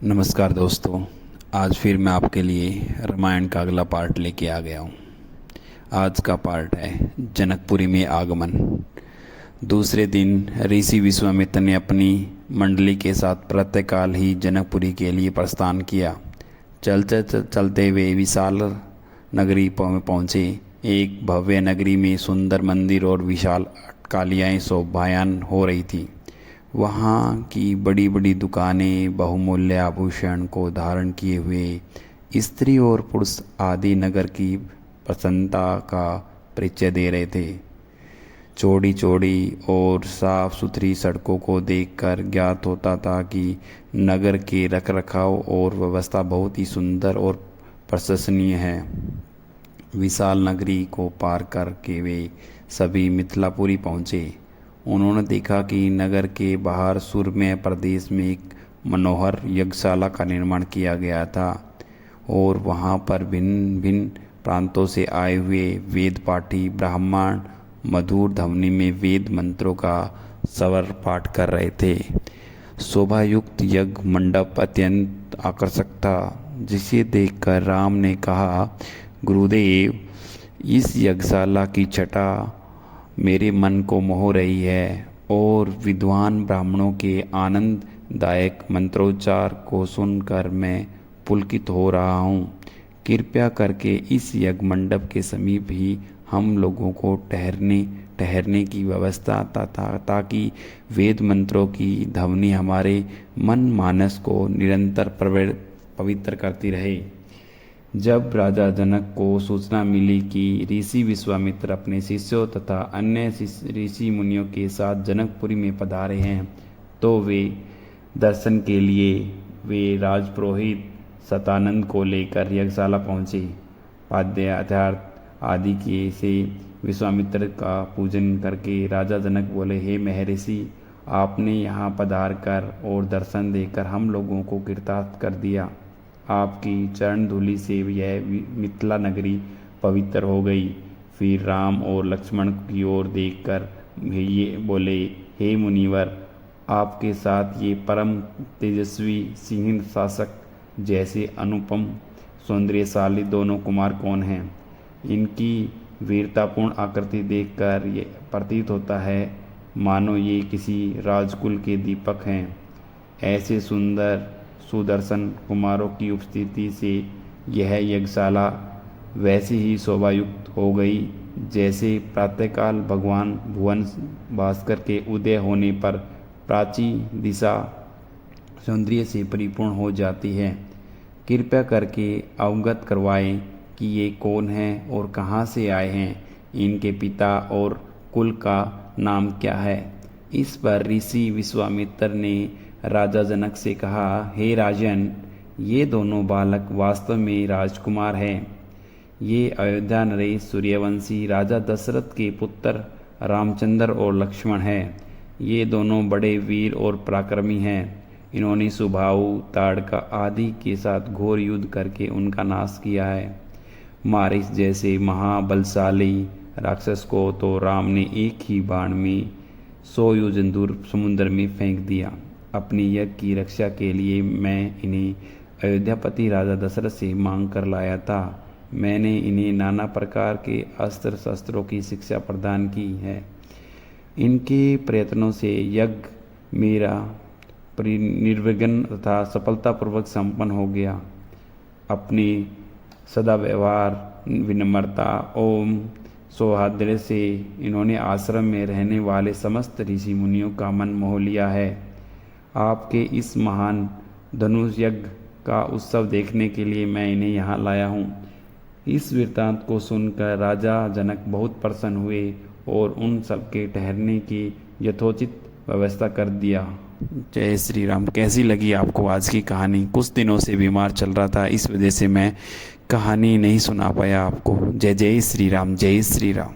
नमस्कार दोस्तों। आज फिर मैं आपके लिए रामायण का अगला पार्ट लेके आ गया हूँ। आज का पार्ट है जनकपुरी में आगमन। दूसरे दिन ऋषि विश्वामित्र ने अपनी मंडली के साथ प्रातःकाल ही जनकपुरी के लिए प्रस्थान किया। चलते चलते वे विशाल नगरी पहुँचे। एक भव्य नगरी में सुंदर मंदिर और विशाल अट्टालिकाएं शोभायमान हो रही थी। वहाँ की बड़ी बड़ी दुकानें बहुमूल्य आभूषण को धारण किए हुए स्त्री और पुरुष आदि नगर की प्रसन्नता का परिचय दे रहे थे। चौड़ी चौड़ी और साफ सुथरी सड़कों को देखकर ज्ञात होता था कि नगर के रखरखाव और व्यवस्था बहुत ही सुंदर और प्रशंसनीय है। विशाल नगरी को पार करके वे सभी मिथिलापुरी पहुँचे। उन्होंने देखा कि नगर के बाहर सुरम्य प्रदेश में एक मनोहर यज्ञशाला का निर्माण किया गया था और वहाँ पर भिन्न भिन्न प्रांतों से आए हुए वेद पाठी ब्राह्मण मधुर ध्वनि में वेद मंत्रों का स्वर पाठ कर रहे थे। शोभायुक्त यज्ञ मंडप अत्यंत आकर्षक था, जिसे देखकर राम ने कहा, गुरुदेव, इस यज्ञशाला की छटा मेरे मन को मोह रही है और विद्वान ब्राह्मणों के आनंददायक मंत्रोच्चार को सुनकर मैं पुलकित हो रहा हूँ। कृपया करके इस यज्ञ मंडप के समीप ही हम लोगों को ठहरने की व्यवस्था ताकि वेद मंत्रों की ध्वनि हमारे मन मानस को निरंतर पवित्र करती रहे। जब राजा जनक को सूचना मिली कि ऋषि विश्वामित्र अपने शिष्यों तथा अन्य ऋषि मुनियों के साथ जनकपुरी में पधारे हैं, तो वे दर्शन के लिए वे राजपुरोहित सतानंद को लेकर यज्ञशाला पहुँचे। पाद्यार्थ आदि के से विश्वामित्र का पूजन करके राजा जनक बोले, हे महर्षि, आपने यहाँ पधार कर और दर्शन देकर हम लोगों को कृतार्थ कर दिया। आपकी चरण धूलि से यह मिथिला नगरी पवित्र हो गई। फिर राम और लक्ष्मण की ओर देखकर ये बोले, हे मुनिवर, आपके साथ ये परम तेजस्वी सिंह शासक जैसे अनुपम सौंदर्यशाली दोनों कुमार कौन हैं? इनकी वीरतापूर्ण आकृति देखकर ये प्रतीत होता है मानो ये किसी राजकुल के दीपक हैं। ऐसे सुंदर सुदर्शन कुमारों की उपस्थिति से यह यज्ञशाला वैसी ही शोभायुक्त हो गई जैसे प्रातःकाल भगवान भुवन भास्कर के उदय होने पर प्राची दिशा सौंदर्य से परिपूर्ण हो जाती है। कृपया करके अवगत करवाएं कि ये कौन हैं और कहाँ से आए हैं, इनके पिता और कुल का नाम क्या है। इस पर ऋषि विश्वामित्र ने राजा जनक से कहा, हे राजन, ये दोनों बालक वास्तव में राजकुमार हैं। ये अयोध्या नरेश सूर्यवंशी राजा दशरथ के पुत्र रामचंद्र और लक्ष्मण हैं। ये दोनों बड़े वीर और पराक्रमी हैं। इन्होंने सुबाहु ताड़का आदि के साथ घोर युद्ध करके उनका नाश किया है। मारिच जैसे महाबलशाली राक्षस को तो राम ने एक ही बाण में 100 योजन दूर समुद्र में फेंक दिया। अपनी यज्ञ की रक्षा के लिए मैं इन्हें अयोध्यापति राजा दशरथ से मांग कर लाया था। मैंने इन्हें नाना प्रकार के अस्त्र शस्त्रों की शिक्षा प्रदान की है। इनके प्रयत्नों से यज्ञ मेरा निर्विघ्न तथा सफलतापूर्वक संपन्न हो गया। अपनी सदाव्यवहार, विनम्रता एवं सौहार्द से इन्होंने आश्रम में रहने वाले समस्त ऋषि मुनियों का मन मोह लिया है। आपके इस महान धनुष यज्ञ का उत्सव देखने के लिए मैं इन्हें यहाँ लाया हूँ। इस वृत्तांत को सुनकर राजा जनक बहुत प्रसन्न हुए और उन सबके ठहरने की यथोचित व्यवस्था कर दिया। जय श्री राम। कैसी लगी आपको आज की कहानी? कुछ दिनों से बीमार चल रहा था, इस वजह से मैं कहानी नहीं सुना पाया आपको। जय जय श्री राम, जय श्री राम।